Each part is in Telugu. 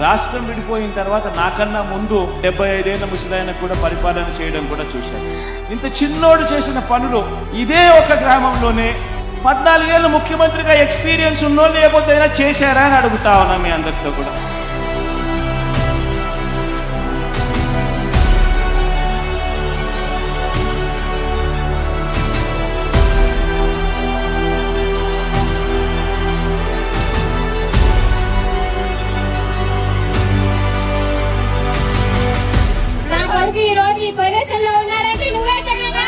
రాష్ట్రం విడిపోయిన తర్వాత నాకన్నా ముందు 75 ఏళ్ల ముసలాయన కూడా పరిపాలన చేయడం కూడా చూశాను. ఇంత చిన్నోడు చేసిన పనులు ఇదే ఒక గ్రామంలోనే 14 ఏళ్ళు ముఖ్యమంత్రిగా ఎక్స్పీరియన్స్ ఉన్నోళ్ళు లేకపోతే అయినా చేశారా అని అడుగుతా ఉన్నా మీ అందరితో కూడా. ఈ రోజు ఈ పొజిషన్లో ఉన్నాడంటే నువ్వే కదా.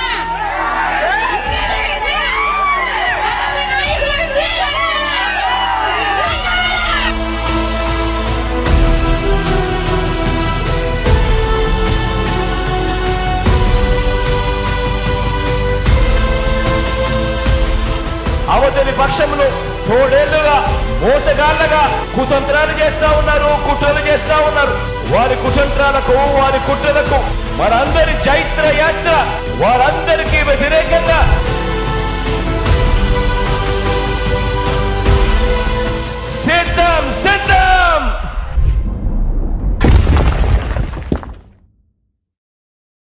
అవతలి పక్షంలో తోడేళ్లుగా మోసగాళ్లగా కుతంత్రాలు చేస్తా ఉన్నారు, కుట్రలు చేస్తా ఉన్నారు. వారి కుతంత్రాలకు వారి కుట్రలకు మనందరి చైత్ర యాత్ర వారందరికీ వ్యతిరేకంగా